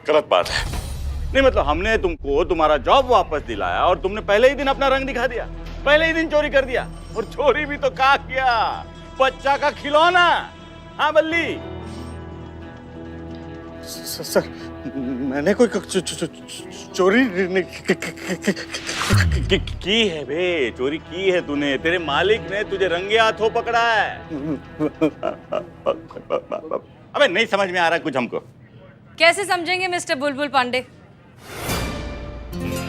गलत बात है। नहीं मतलब हमने तुमको तुम्हारा जॉब वापस दिलाया और तुमने पहले ही दिन अपना रंग दिखा दिया, पहले ही दिन चोरी कर दिया। और चोरी भी तो क्या किया, बच्चा का खिलौना। हाँ बल्ली। सर मैंने कोई चोरी की है बे, चोरी की है तूने। तेरे मालिक ने तुझे रंगे हाथों पकड़ा है। अबे नहीं समझ में आ रहा कुछ हमको। कैसे समझेंगे मिस्टर बुलबुल पांडे?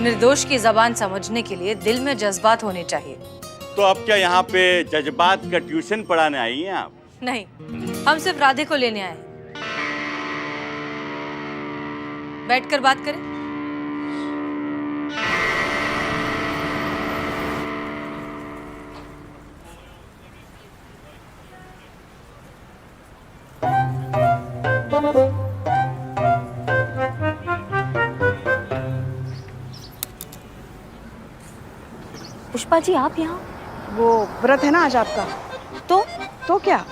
निर्दोष की जबान समझने के लिए दिल में जज्बात होने चाहिए। तो अब क्या यहाँ पे जज्बात का ट्यूशन पढ़ाने आई हैं आप? नहीं, हम सिर्फ राधे को लेने आए हैं। बैठकर बात करें। पुष्पा जी आप यहाँ? वो व्रत है ना आज आपका। तो क्या,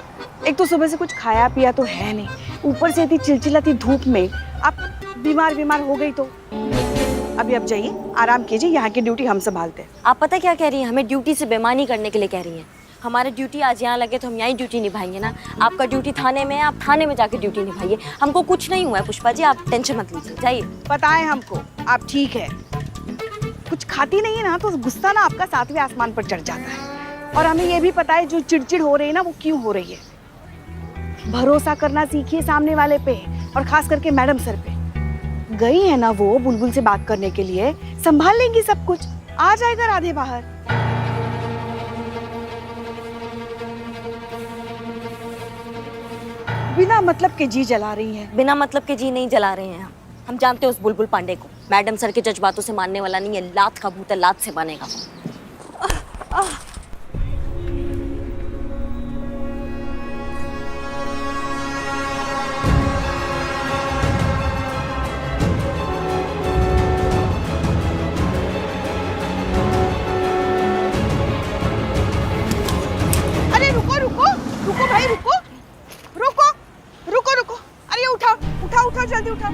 एक तो सुबह से कुछ खाया पिया तो है नहीं, ऊपर से इतनी चिलचिलाती धूप में आप बीमार हो गई तो अभी आप जाइए, आराम कीजिए, यहाँ की ड्यूटी हम संभालते हैं। आप पता क्या कह रही हैं? हमें ड्यूटी से बेईमानी करने के लिए कह रही हैं। हमारी ड्यूटी आज यहाँ लगे तो हम यहाँ ड्यूटी निभाएंगे ना। आपका ड्यूटी थाने में है, आप थाने में जाके ड्यूटी निभाइए। हमको कुछ नहीं हुआ है पुष्पा जी, आप टेंशन मत लीजिए, जाइए। पता है हमको आप ठीक है, कुछ खाती नहीं है ना तो गुस्सा ना आपका 7वें आसमान पर चढ़ जाता है। और हमें ये भी पता है जो चिड़चिड़ हो रही है ना वो क्यों हो रही है। भरोसा करना सीखिए सामने वाले पे, और खास करके मैडम सर पे। गई है ना वो बुलबुल से बात करने के लिए, संभाल लेंगी सब कुछ, आ जाएगा राधे बाहर। बिना मतलब के जी जला रही हैं। बिना मतलब के जी नहीं जला रहे हैं हम जानते हैं उस बुलबुल पांडे को। मैडम सर के जज्बातों से मानने वाला नहीं है, लात का भूत है, लात से बनेगा। अरे रुको रुको रुको भाई, रुको रुको रुको रुको। अरे उठाओ उठाओ उठाओ, जल्दी उठाओ।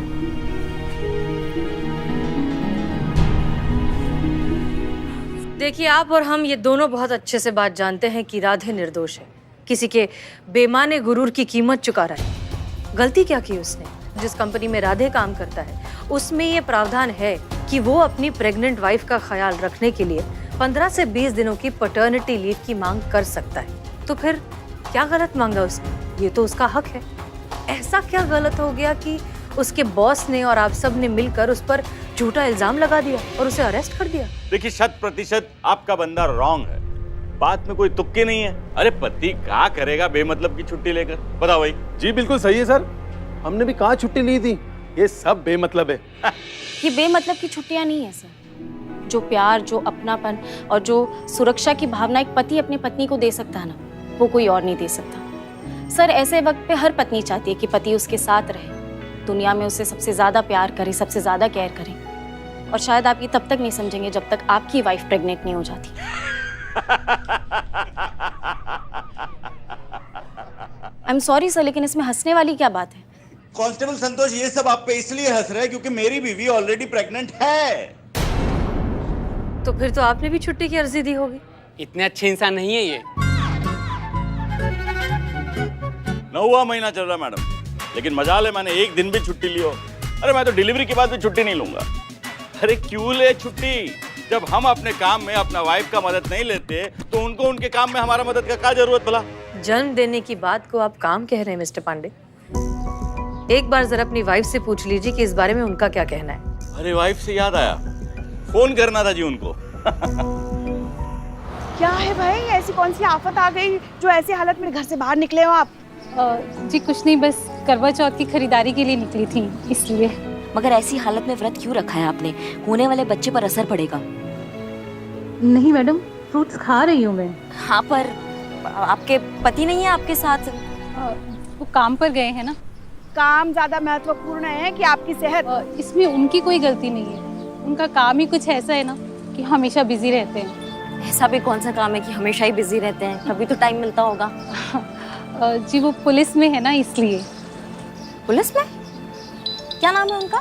देखिए, आप और हम ये दोनों बहुत अच्छे से बात जानते हैं कि राधे निर्दोष है, किसी के बेमाने गुरूर की कीमत चुका रहा है। गलती क्या की उसने? जिस कंपनी में राधे काम करता है उसमें ये प्रावधान है कि वो अपनी प्रेग्नेंट वाइफ का ख्याल रखने के लिए 15 से 20 दिनों की पैटर्निटी लीव की मांग कर सकता है। तो फिर क्या गलत मांगा उसने? ये तो उसका हक है। ऐसा क्या गलत हो गया कि उसके बॉस ने और आप सब ने मिलकर उस पर झूठा इल्जाम लगा दिया और उसे अरेस्ट कर दिया? देखिए 100% आपका बंदा रॉन्ग है, बात में कोई तुक्के नहीं है। अरे पति क्या करेगा बेमतलब की छुट्टी लेकर, बताओ भाई। जी बिल्कुल सही है सर, हमने भी कहाँ छुट्टी ली थी, ये सब बेमतलब है। ये बेमतलब की छुट्टियां नहीं है सर। जो प्यार, जो अपनापन और जो सुरक्षा की भावना एक पति अपनी पत्नी को दे सकता है ना, वो कोई और नहीं दे सकता। सर ऐसे वक्त पे हर पत्नी चाहती है कि पति उसके साथ रहे, दुनिया में उसे सबसे ज्यादा प्यार करे, सबसे ज्यादा केयर करे। और शायद आप ये तब तक नहीं समझेंगे जब तक आपकी वाइफ प्रेग्नेंट नहीं हो जाती। आई एम सॉरी सर, लेकिन इसमें हंसने वाली क्या बात है? कांस्टेबल संतोष ये सब आप पे इसलिए हंस रहे हैं क्योंकि मेरी बीवी ऑलरेडी प्रेग्नेंट है। तो फिर तो आपने भी छुट्टी की अर्जी दी होगी। इतने अच्छे इंसान नहीं है ये। 9वां महीना चल रहा मैडम, लेकिन मजाल है मैंने एक दिन भी छुट्टी ली हो। अरे मैं तो डिलीवरी के बाद भी छुट्टी नहीं लूंगा। अरे क्यों ले छुट्टी? जब हम अपने काम में अपना वाइफ का मदद नहीं लेते तो उनको उनके काम में हमारा मदद का क्या जरूरत भला? जन्म देने की बात को आप काम कह रहे हैं मिस्टर पांडे? एक बार जरा अपनी वाइफ से पूछ लीजिए कि इस बारे में उनका क्या कहना है। अरे वाइफ से याद आया, फोन करना था जी उनको। क्या है भाई, ऐसी कौन सी आफत आ गई जो ऐसी हालत में घर से बाहर निकले हो आप? जी कुछ नहीं, बस करवा चौथ की खरीदारी के लिए निकली थी इसलिए। मगर ऐसी हालत में व्रत क्यों रखा है आपने? होने वाले बच्चे पर असर पड़ेगा। नहीं मैडम, फ्रूट्स खा रही हूँ मैं। हाँ पर आपके पति नहीं है आपके साथ? वो काम पर गए हैं ना। काम ज्यादा महत्वपूर्ण है कि आपकी सेहत? इसमें उनकी कोई गलती नहीं है, उनका काम ही कुछ ऐसा है ना कि हमेशा बिजी रहते हैं। ऐसा भी कौन सा काम है कि हमेशा ही बिजी रहते हैं? कभी तो टाइम मिलता होगा। जी वो पुलिस में है ना, इसलिए। पुलिस में? क्या नाम है उनका?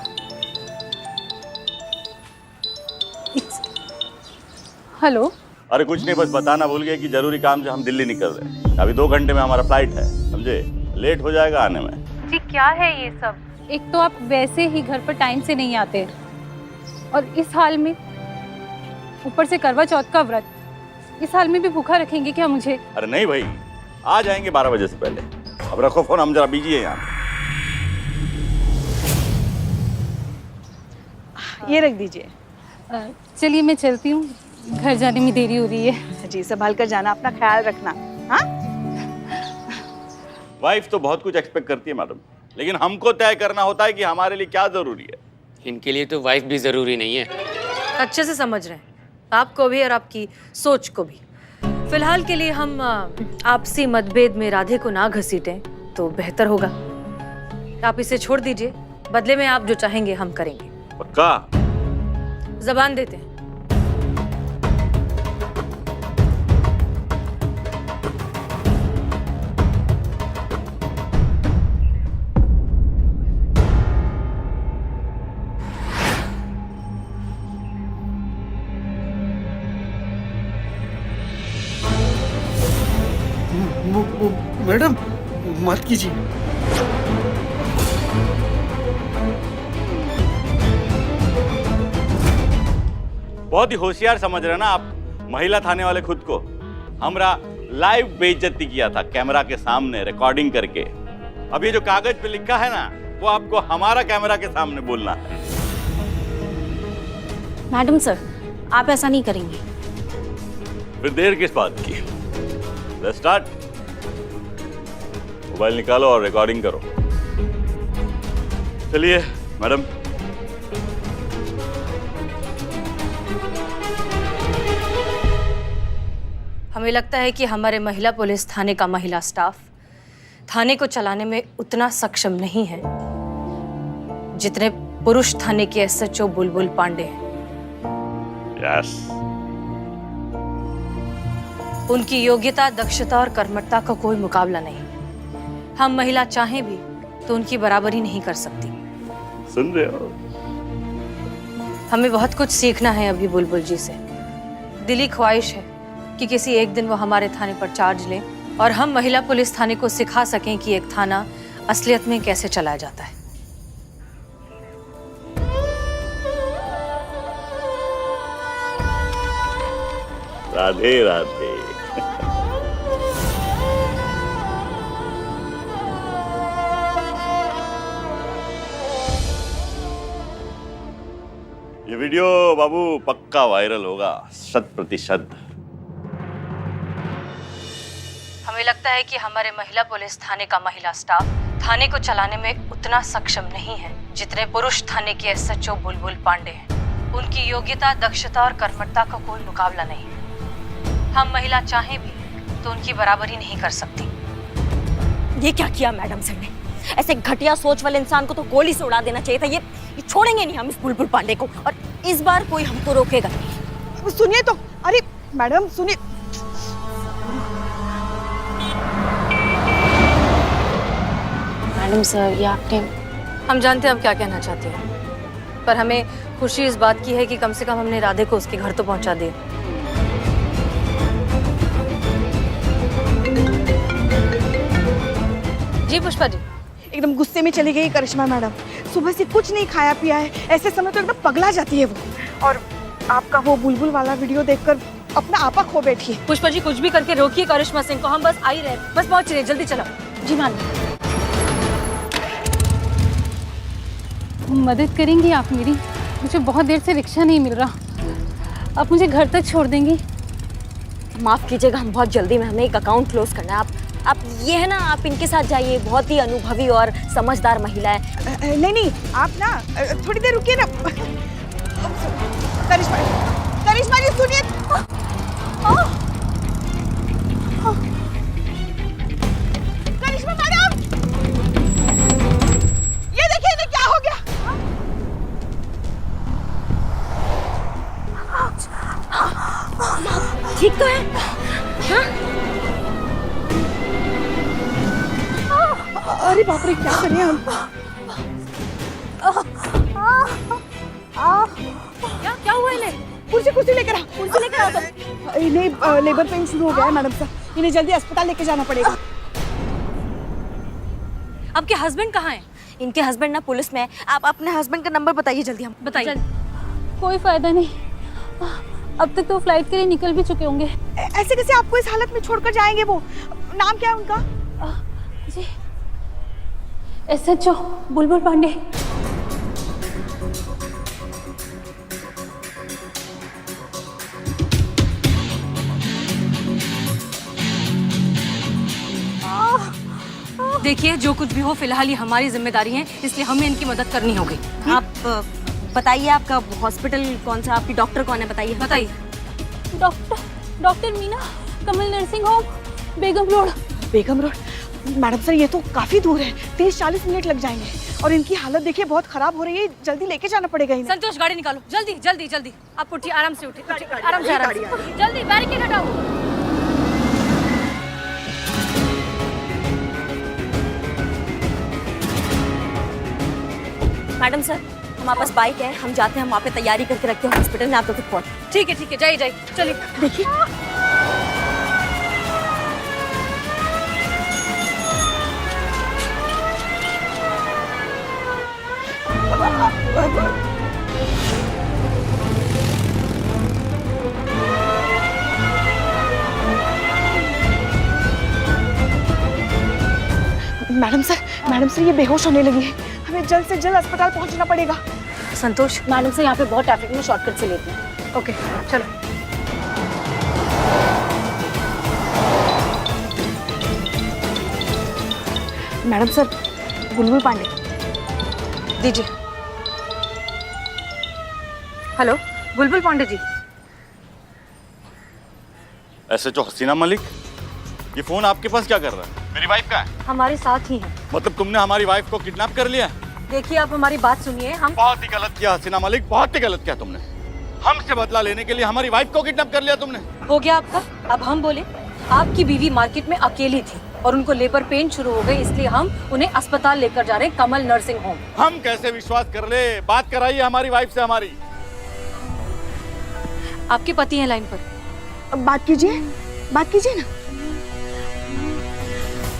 हेलो। अरे कुछ नहीं, बस बताना भूल गए कि जरूरी काम से हम दिल्ली निकल रहे हैं। अभी 2 घंटे में हमारा फ्लाइट है, समझे? लेट हो जाएगा आने में। जी क्या है ये सब? एक तो आप वैसे ही घर पर टाइम से नहीं आते और इस हाल में ऊपर से करवा चौथ का व्रत, इस हाल में भी भूखा रखेंगे क्या मुझे? अरे नहीं भाई, आ जाएंगे 12 बजे से पहले। अब रखो फोन, हम जरा बिजी है यहाँ। ये रख दीजिए। चलिए मैं चलती हूँ, घर जाने में देरी हो रही है। जी संभाल कर जाना, अपना ख्याल रखना। हाँ वाइफ तो बहुत कुछ एक्सपेक्ट करती है मैडम, लेकिन हमको तय करना होता है कि हमारे लिए क्या जरूरी है। इनके लिए तो वाइफ भी जरूरी नहीं है। अच्छे से समझ रहे हैं, आपको भी और आपकी सोच को भी। फिलहाल के लिए हम आपसी मतभेद में राधे को ना घसीटें तो बेहतर होगा। आप इसे छोड़ दीजिए, बदले में आप जो चाहेंगे हम करेंगे। पक्का? जबान देते हैं। मैडम मत कीजिए। बहुत ही होशियार समझ रहे ना आप महिला थाने वाले खुद को। हमरा लाइव बेइज्जती किया था कैमरा के सामने रिकॉर्डिंग करके। अब ये जो कागज पे लिखा है ना, वो आपको हमारा कैमरा के सामने बोलना है। मैडम सर, आप ऐसा नहीं करेंगे। फिर देर किस बात की? Let's start. मोबाइल निकालो और रिकॉर्डिंग करो। चलिए मैडम। हमें लगता है कि हमारे महिला पुलिस थाने का महिला स्टाफ थाने को चलाने में उतना सक्षम नहीं है जितने पुरुष थाने के एसएचओ बुलबुल पांडे हैं। यस। उनकी योग्यता, दक्षता और कर्मठता का कोई मुकाबला नहीं। हम महिला चाहें भी तो उनकी बराबरी नहीं कर सकती। सुन रहे हो? हमें बहुत कुछ सीखना है अभी बुलबुल जी से। दिली ख्वाहिश है कि किसी एक दिन वो हमारे थाने पर चार्ज लें और हम महिला पुलिस थाने को सिखा सकें कि एक थाना असलियत में कैसे चलाया जाता है। राधे राधे। ये वीडियो बाबू पक्का वायरल होगा, 100%। हमें लगता है कि हमारे महिला पुलिस थाने का महिला स्टाफ थाने को चलाने में उतना सक्षम नहीं है जितने पुरुष थाने के एसएचओ बुलबुल पांडे हैं। उनकी योग्यता, दक्षता और कर्मठता का कोई मुकाबला नहीं। हम महिला चाहें भी तो उनकी बराबरी नहीं कर सकती। ये क्या किया मैडम सर ने? ऐसे घटिया सोच वाले इंसान को तो गोली से उड़ा देना चाहिए था। ये छोड़ेंगे नहीं हम इस बुलबुल पांडे को, और इस बार कोई हमको रोकेगा नहीं। सुनिए तो, अरे मैडम सुनिए। मैडम सर, ये आपने... हम जानते हैं आप क्या कहना चाहती हैं, पर हमें खुशी इस बात की है कि कम से कम हमने राधे को उसके घर तो पहुंचा दिया। जी पुष्पा जी। एकदम गुस्से में चली गई करिश्मा मैडम। सुबह से कुछ नहीं खाया पिया है, ऐसे समय तो एकदम पगला जाती है वो। और आपका वो बुलबुल वाला वीडियो देखकर अपना आपा खो बैठी है। पुष्पा जी कुछ भी करके रोकिए करिश्मा सिंह को, हम बस आ ही रहे, बस पहुंच रहे, जल्दी चलो। जी मैडम। मदद करेंगी आप मेरी? मुझे बहुत देर से रिक्शा नहीं मिल रहा, आप मुझे घर तक छोड़ देंगी? माफ कीजिएगा, हम बहुत जल्दी में, हमें एक अकाउंट क्लोज करना है। आप ये है ना, आप इनके साथ जाइए, बहुत ही अनुभवी और समझदार महिला है। नहीं आप ना थोड़ी देर रुकिए ना। करिश्मा जी सुनिए। करिश्मा मैडम, ये देखिए इन्हें क्या हो गया। ठीक तो है? हाँ? अरे बाप रे, क्या करें हम? क्या हुआ इन्हें? कुर्सी कुर्सी लेकर आ, कुर्सी लेकर आओ तो। इन्हें लेबर पेन शुरू हो गया है मैडम साहब, इन्हें जल्दी अस्पताल लेके जाना पड़ेगा। आपके हस्बैंड कहाँ हैं? इनके हस्बैंड ना पुलिस में है, आप अपने हस्बैंड का नंबर बताइए जल्दी। हम बताइए। कोई फायदा नहीं, अब तक तो फ्लाइट के लिए निकल भी चुके होंगे। ऐसे कैसे आपको इस हालत में छोड़कर जाएंगे वो? नाम क्या है उनका? जी SHO बुलबुल पांडे। देखिए, जो कुछ भी हो फिलहाल ये हमारी जिम्मेदारी है, इसलिए हमें इनकी मदद करनी होगी। आप बताइए आपका हॉस्पिटल कौन सा, आपकी डॉक्टर कौन है, बताइए। बताइए। डॉक्टर मीना, कमल नर्सिंग होम, बेगम रोड। बेगम रोड? मैडम सर ये तो काफी दूर है, 30-40 मिनट लग जाएंगे और इनकी हालत देखिए बहुत खराब हो रही है, जल्दी लेके जाना पड़ेगा इन्हें। संतोष गाड़ी निकालो, जल्दी जल्दी जल्दी। आप उठिए, आराम से उठिए, आराम से जल्दी बैरिकेड हटाओ। मैडम सर हमारे पास बाइक है, हम जाते हैं, हम वहाँ पे तैयारी करके रखते हैं हॉस्पिटल में, आप तक पहुँच। ठीक है, जाइए जाइए, चलिए। देखिए मैडम सर ये बेहोश होने लगी है, हमें जल्द से जल्द अस्पताल पहुंचना पड़ेगा। संतोष, मैडम से यहाँ पे बहुत ट्रैफिक में शॉर्टकट से लेते हैं। ओके चलो। मैडम सर बुलबुल पांडे दीजिए। हेलो, बुलबुल पांडे जी। SHO हसीना मलिक, ये फोन आपके पास क्या कर रहा है? मेरी वाइफ का है? हमारे साथ ही हैं। मतलब तुमने हमारी वाइफ को किडनैप कर लिया? देखिए, आप हमारी बात सुनिए। हम बहुत ही गलत किया हसीना मलिक, बहुत ही गलत किया तुमने। हमसे बदला लेने के लिए हमारी वाइफ को किडनैप कर लिया तुमने। हो गया आपका। अब हम बोले, आपकी बीवी मार्केट में अकेली थी और उनको लेबर पेन शुरू हो गई, इसलिए हम उन्हें अस्पताल लेकर जा रहे हैं, कमल नर्सिंग होम। हम कैसे विश्वास कर ले? बात कराइए हमारी वाइफ से हमारी। आपके पति हैं लाइन पर, बात कीजिए ना।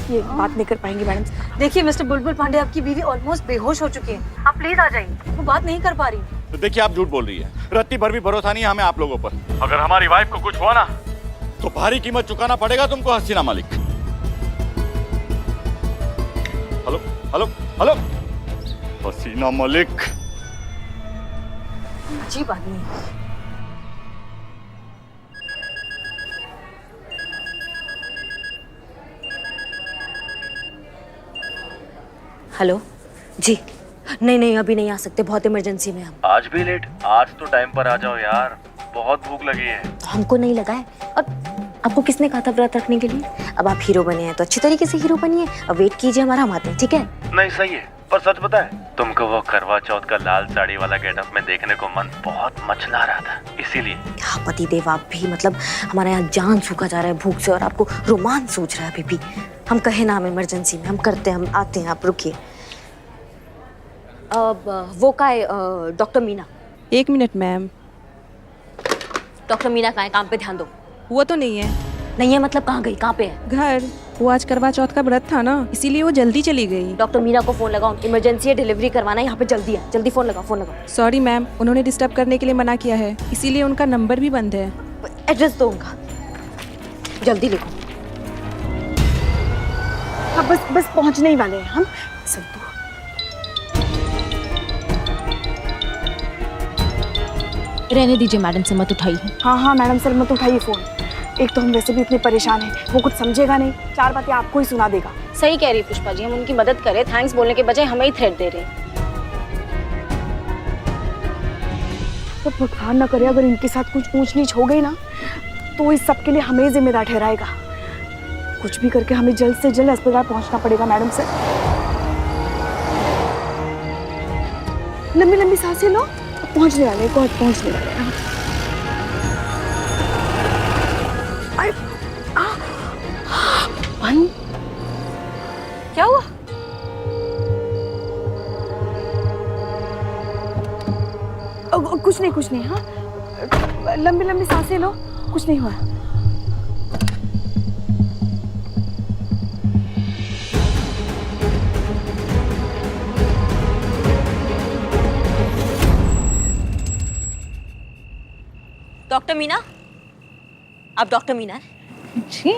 ये बात नहीं कर पाएंगे मैडम। देखिए मिस्टर बुलबुल पांडे, आपकी बीवी ऑलमोस्ट बेहोश हो चुकी है, आप प्लीज आ जाइए, वो बात नहीं कर पा रही। तो देखिए, आप झूठ बोल रही है, रत्ती भर भी भरोसा नहीं है हमें आप लोगों पर। अगर हमारी वाइफ को कुछ हुआ ना तो भारी कीमत चुकाना पड़ेगा तुमको हसीना मलिक। हेलो हेलो हेलो, हसीना मलिक। अजीब आदमी है। हेलो जी, नहीं अभी नहीं आ सकते, बहुत इमरजेंसी में हम। आज भी लेट? आज तो टाइम पर आ जाओ यार, बहुत भूख लगी है। हमको नहीं लगा है, और आपको किसने कहा था व्रत रखने के लिए? अब आप हीरो बने हैं तो अच्छी तरीके से हीरो बनिए, अब वेट कीजिए, हमारा हम आते हैं, ठीक है? नहीं सही है, पर सच पता है तुमको वो करवा चौथ का लाल साड़ी वाला गेटअप में देखने को मन बहुत मचला रहा था, इसीलिए। हाँ पति देव, आप भी मतलब हमारा यहाँ जान सूखा जा रहा है भूख से और आपको रोमांच सूझ रहा है अभी भी। हम कहे ना हम इमरजेंसी में, हम करते हैं, हम आते हैं, आप रुकिए। वो का है doctor Meena? 1 minute ma'am. Doctor Meena कहाँ है? काम पे ध्यान दो। वो तो नहीं है। नहीं है मतलब कहाँ गई, कहाँ पे है? घर, वो आज करवा चौथ का व्रत था ना, इसीलिए वो जल्दी चली गई। डॉक्टर मीना को फोन लगाओ, इमरजेंसी है, डिलीवरी करवाना है, यहाँ पे जल्दी है, जल्दी फोन लगाओ। सॉरी मैम, उन्होंने डिस्टर्ब करने के लिए मना किया है, इसीलिए उनका नंबर भी बंद है। एड्रेस दो उनका, जल्दी लिखो। हाँ बस पहुंचने ही वाले हैं हम। संतु रहने दीजिए मैडम से, मत उठाइए। हाँ मैडम सर मत उठाइए फोन, एक तो हम वैसे भी इतने परेशान हैं, वो कुछ समझेगा नहीं, 4 बातें आपको ही सुना देगा। सही कह रही है पुष्पा जी, हम उनकी मदद करें, थैंक्स बोलने के बजाय हमें ही थ्रेट दे रहे हैं। तो भगवान न करे अगर इनके साथ कुछ ऊंच नीच हो गई ना तो इस सब के लिए हमें जिम्मेदार ठहराएगा। कुछ भी करके हमें जल्द से जल्द अस्पताल पहुंचना पड़ेगा मैडम सर। लंबी लंबी सांसें लो, पहुंचने वाले हैं। क्या हुआ? कुछ नहीं हाँ लंबी लंबी सांसें लो, कुछ नहीं हुआ। डॉक्टर मीना, आप डॉक्टर मीना हैं? जी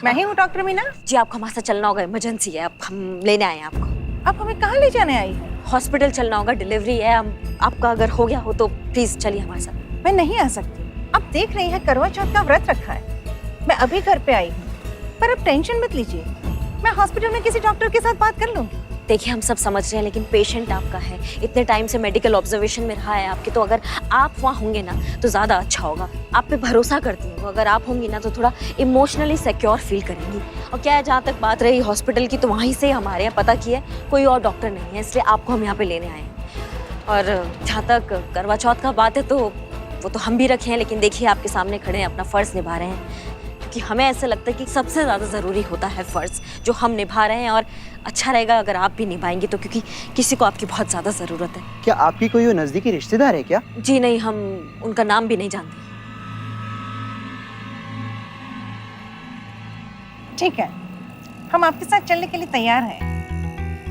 मैं ही हूँ डॉक्टर मीना। जी आपको हमारे साथ चलना होगा, इमरजेंसी है, अब हम लेने आए हैं आपको। आप हमें कहाँ ले जाने आई हैं? हॉस्पिटल चलना होगा, डिलीवरी है। हम आपका अगर हो गया हो तो प्लीज चलिए हमारे साथ। मैं नहीं आ सकती। आप देख रही हैं करवा चौथ का व्रत रखा है, मैं अभी घर पे आई हूँ, पर अब टेंशन मत लीजिए, मैं हॉस्पिटल में किसी डॉक्टर के साथ बात कर लूंगी। देखिए हम सब समझ रहे हैं, लेकिन पेशेंट आपका है, इतने टाइम से मेडिकल ऑब्जर्वेशन में रहा है आपके, तो अगर आप वहाँ होंगे ना तो ज़्यादा अच्छा होगा। आप पे भरोसा करती हूँ, अगर आप होंगी ना तो थोड़ा इमोशनली सिक्योर फील करेंगी। और क्या है, जहाँ तक बात रही हॉस्पिटल की, तो वहीं से हमारे यहाँ पता किया कोई और डॉक्टर नहीं है, इसलिए आपको हम यहाँ पे लेने आए हैं। और जहाँ तक करवा चौथ का बात है तो वो तो हम भी रखे हैं, लेकिन देखिए आपके सामने खड़े हैं, अपना फ़र्ज़ निभा रहे हैं, क्योंकि हमें ऐसा लगता है कि सबसे ज़्यादा ज़रूरी होता है फ़र्ज़ जो हम निभा रहे हैं। और अच्छा रहेगा अगर आप भी निभाएंगे तो, क्योंकि किसी को आपकी बहुत ज़्यादा ज़रूरत है। क्या आपकी कोई वो नजदीकी रिश्तेदार है क्या? जी नहीं, हम उनका नाम भी नहीं जानते। ठीक है, हम आपके साथ चलने के लिए तैयार हैं।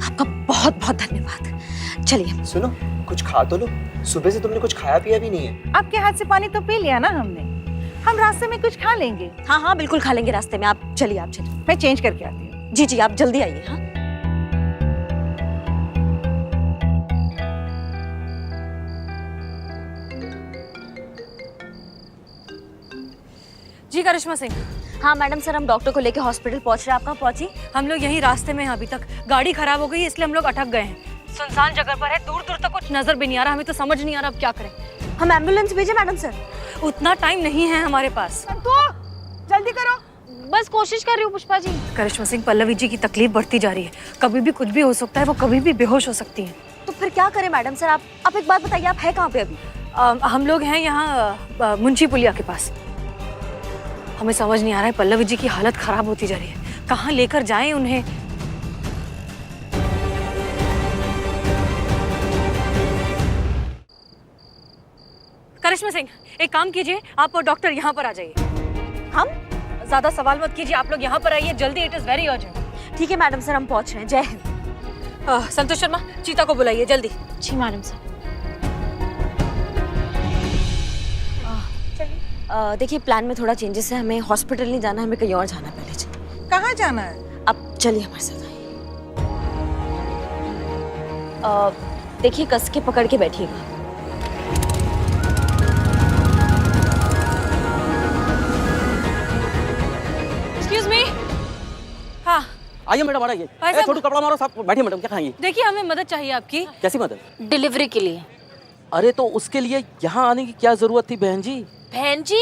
आपका बहुत बहुत धन्यवाद। चलिए। सुनो, कुछ खा तो लो, सुबह से तुमने कुछ खाया पिया भी नहीं है। आपके हाथ से पानी तो पी लिया ना हमने, हम रास्ते में कुछ खा लेंगे। हाँ हाँ बिल्कुल खा लेंगे रास्ते में, आप चलिए, आप चलिए। मैं चेंज करके आती हूँ। जी जी आप जल्दी आइए। हाँ जी करिश्मा सिंह। हाँ मैडम सर, हम डॉक्टर को लेके हॉस्पिटल पहुंच रहे हैं। आप कहाँ पहुंची? हम लोग यहीं रास्ते में हैं, अभी तक गाड़ी खराब हो गई है, इसलिए हम लोग अटक गए हैं। सुनसान जगह पर है, दूर दूर तक कुछ नजर भी नहीं आ रहा, हमें तो समझ नहीं आ रहा अब क्या करें। हम एम्बुलेंस भेजे मैडम सर? उतना टाइम नहीं है हमारे पास। तो जल्दी करो। बस कोशिश कर रही हूँ पुष्पा जी। करिश्मा सिंह, पल्लवी जी की तकलीफ बढ़ती जा रही है, कभी भी कुछ भी हो सकता है, वो कभी भी बेहोश हो सकती हैं। तो फिर क्या करें मैडम सर? आप एक बात बताइए, आप है कहाँ पे अभी? हम लोग हैं यहाँ मुंशी पुलिया के पास। हमें समझ नहीं आ रहा है, पल्लवी जी की हालत खराब होती जा रही है, कहाँ लेकर जाएं उन्हें। करिश्मा सिंह, एक काम कीजिए, आप और डॉक्टर यहाँ पर आ जाइए। हम? ज्यादा सवाल मत कीजिए, आप लोग यहाँ पर आइए जल्दी, इट इज वेरी अर्जेंट। ठीक है मैडम सर, हम पहुँच रहे हैं। जय हिंद। संतोष शर्मा, चीता को बुलाइए जल्दी। जी मैडम सर। देखिए प्लान में थोड़ा चेंजेस है, हमें हॉस्पिटल नहीं जाना, हमें कहीं और जाना है। पहले चलिए। कहाँ जाना है? अब चलिए हमारे साथ आइए। देखिए कस के पकड़ के बैठिएगा। Excuse me. हाँ आइए मैडम, आइए। भाई साहब। छोटू कपड़ा मारो, साहब बैठिए मैडम, क्या खाएंगी? देखिए हमें मदद चाहिए आपकी। कैसी मदद? डिलीवरी के लिए। अरे तो उसके लिए यहाँ आने की क्या जरूरत थी बहन जी? बहन जी?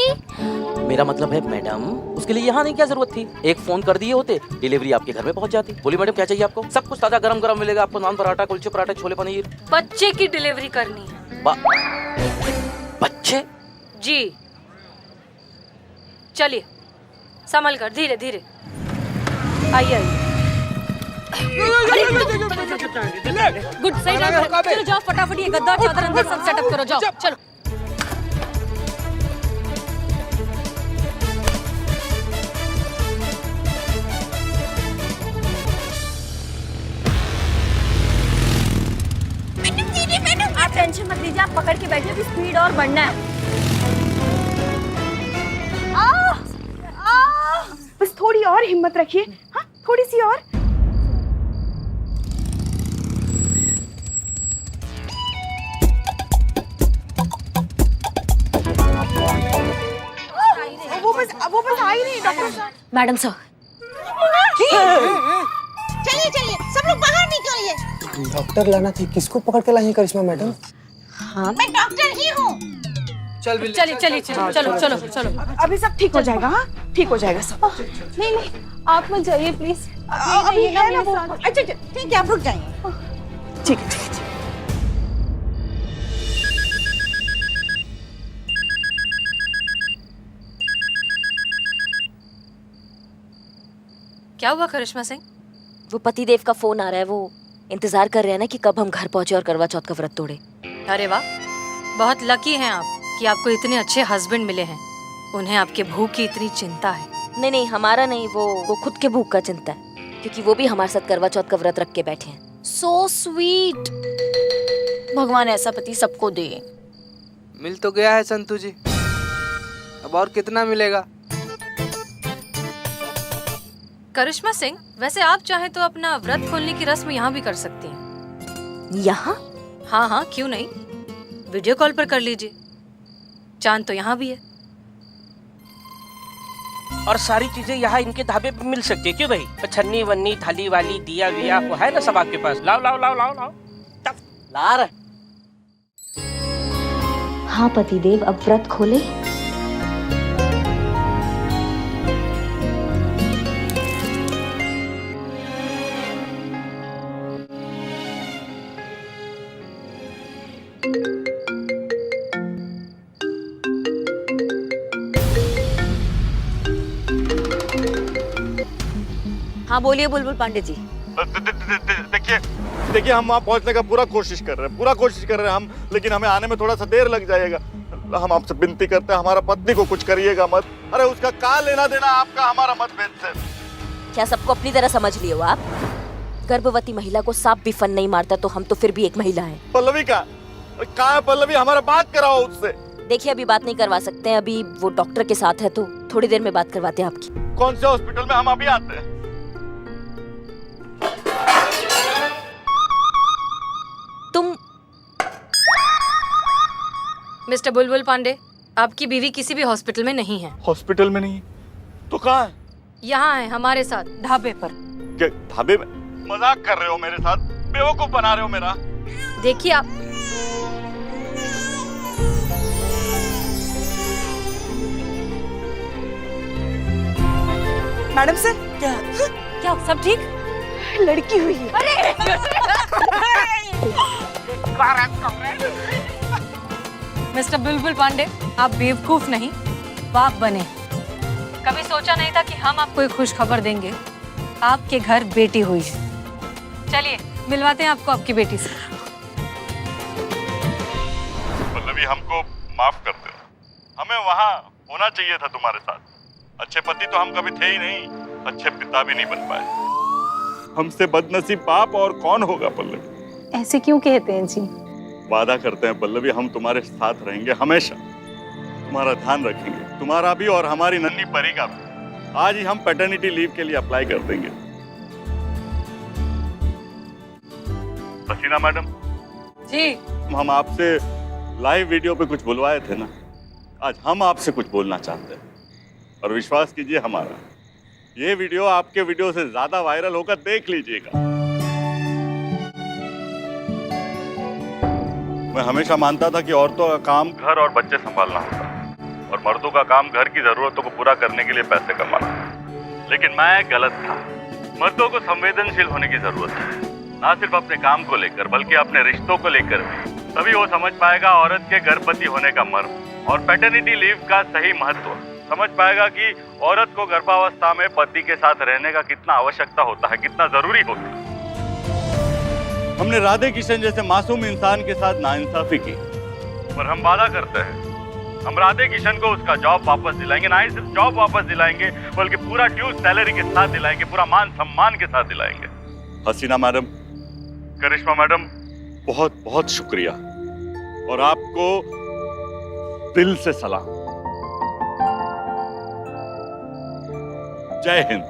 मेरा मतलब है मैडम, उसके लिए यहाँ आने की क्या जरूरत थी? एक फोन कर दिए होते, डिलीवरी आपके घर में पहुँच जाती। बोलिए मैडम क्या चाहिए आपको? सब कुछ ताजा गरम गरम मिलेगा आपको, नान पराठा, कुलचे पराठे, छोले पनीर। बच्चे की डिलीवरी करनी है। बच्चे? जी चलिए, संभल कर, धीरे धीरे आइए आइए। गुड, सही जगह। चलो जाओ फटाफट, ये गद्दा चादर अंदर सब सेटअप करो, जाओ चलो। आप टेंशन मत लीजिए, आप पकड़ के बैठिए, स्पीड और बढ़ना है। बस थोड़ी और हिम्मत रखिए। हाँ थोड़ी सी और। वो बस आ ही नहीं डॉक्टर साहब। Madam sir. चलिए चलिए सब लोग बाहर निकलिए। डॉक्टर लाना थी, किसको पकड़ के लाई हैं करिश्मा मैडम? हाँ मैं डॉक्टर ही हूँ। चलिए चलिए चलो चलो चलो चलो। अभी सब ठीक हो जाएगा। हाँ ठीक हो जाएगा सब। नहीं नहीं आप मत जाइए प्लीज। अभी है ना वो। अच्छा ठीक है, आप रुक जाइए। ठीक है ठीक है। क्या हुआ करिश्मा सिंह? वो पतिदेव का फोन आ रहा है, वो इंतजार कर रहे हैं ना कि कब हम घर पहुंचे और करवा चौथ का व्रत तोड़े। अरे वाह, बहुत लकी हैं आप। कि आपको इतने अच्छे हस्बैंड मिले हैं, उन्हें आपके भूख की इतनी चिंता है। नहीं नहीं, हमारा नहीं, वो खुद के भूख का चिंता है, क्योंकि वो भी हमारे साथ करवा चौथ का व्रत रख के बैठे हैं। So sweet. भगवान ऐसा पति सबको दे। मिल तो गया है संतू जी, अब और कितना मिलेगा? करिश्मा सिंह, वैसे आप चाहें तो अपना व्रत खोलने की रस्म यहाँ भी कर सकती हैं। यहाँ? हाँ हाँ, क्यों नहीं, वीडियो कॉल पर कर लीजिए। चांद तो यहाँ भी है। और सारी चीजें यहाँ इनके ढाबे पे मिल सकती है, क्यों भाई? छन्नी वन्नी थाली वाली दिया विया वो है ना सब आपके पास। लाओ लाओ लाओ लाओ लाओ, ला रहे। हाँ पतिदेव, अब व्रत खोले। हाँ बोलिए बुलबुल पांडे जी। देखिए हम वहाँ पहुँचने का पूरा कोशिश कर रहे हैं हम, लेकिन हमें आने में थोड़ा सा देर लग जाएगा। हम आपसे विनती करते हैं, हमारा पत्नी को कुछ करिएगा मत। अरे उसका क्या लेना देना आपका हमारा मतभेद से? क्या सबको अपनी तरह समझ लिए हो आप? गर्भवती महिला को सांप भी फन नहीं मारता, तो हम तो फिर भी एक महिला हैं। पल्लवी का कहाँ है? पल्लवी, हमारा बात कराओ उससे। देखिए अभी बात नहीं करवा सकते हैं, अभी वो डॉक्टर के साथ है, तो थोड़ी देर में बात करवाते हैं आपकी। कौन से हॉस्पिटल में? हम अभी आते हैं। तुम मिस्टर बुलबुल पांडे, आपकी बीवी किसी भी हॉस्पिटल में नहीं है। हॉस्पिटल में नहीं तो कहाँ है? यहाँ है हमारे साथ ढाबे पर। क्या ढाबे में? मजाक कर रहे हो मेरे साथ? बेवकूफ बना रहे हो मेरा? देखिए आप, मैडम सर, क्या सब ठीक? लड़की हुई है। मिस्टर बुलबुल पांडे, आप बेवकूफ नहीं, बाप बने। कभी सोचा नहीं था कि हम आपको एक खुश खबर देंगे। आपके घर बेटी हुई है। चलिए मिलवाते हैं आपको आपकी बेटी से। पल्लवी, हमको माफ कर दो, हमें वहाँ होना चाहिए था तुम्हारे साथ। अच्छे पति तो हम कभी थे ही नहीं, अच्छे पिता भी नहीं बन पाए। हमसे बदनसीब बाप और कौन होगा पल्लवी? ऐसे क्यों कहते हैं जी? वादा करते हैं पल्लवी, हम तुम्हारे साथ रहेंगे हमेशा, तुम्हारा ध्यान रखेंगे, तुम्हारा भी और हमारी नन्ही परी का भी। आज ही हम पैटर्निटी लीव के लिए अप्लाई कर देंगे। हसीना मैडम जी, हम आपसे लाइव वीडियो पे कुछ बुलवाए थे ना, आज हम आपसे कुछ बोलना चाहते हैं। और विश्वास कीजिए हमारा, ये वीडियो आपके वीडियो से ज्यादा वायरल होगा, देख लीजिएगा। मैं हमेशा मानता था कि औरतों का काम घर और बच्चे संभालना होता है और मर्दों का काम घर की जरूरतों को पूरा करने के लिए पैसे कमाना। लेकिन मैं गलत था। मर्दों को संवेदनशील होने की जरूरत है, ना सिर्फ अपने काम को लेकर बल्कि अपने रिश्तों को लेकर भी। तभी वो समझ पाएगा औरत के गर्भवती होने का मर्म और पैटर्निटी लीव का सही महत्व। समझ पाएगा कि औरत को गर्भावस्था में पति के साथ रहने का कितना आवश्यकता होता है, कितना जरूरी होता है। हमने राधे किशन जैसे मासूम इंसान के साथ नाइंसाफी की, पर हम वादा करते हैं हम राधे किशन को उसका जॉब वापस दिलाएंगे। ना ही सिर्फ जॉब वापस दिलाएंगे बल्कि पूरा ड्यू सैलरी के साथ दिलाएंगे, पूरा मान सम्मान के साथ दिलाएंगे। हसीना मैडम, करिश्मा मैडम, बहुत बहुत शुक्रिया और आपको दिल से सलाम। जय हिंद।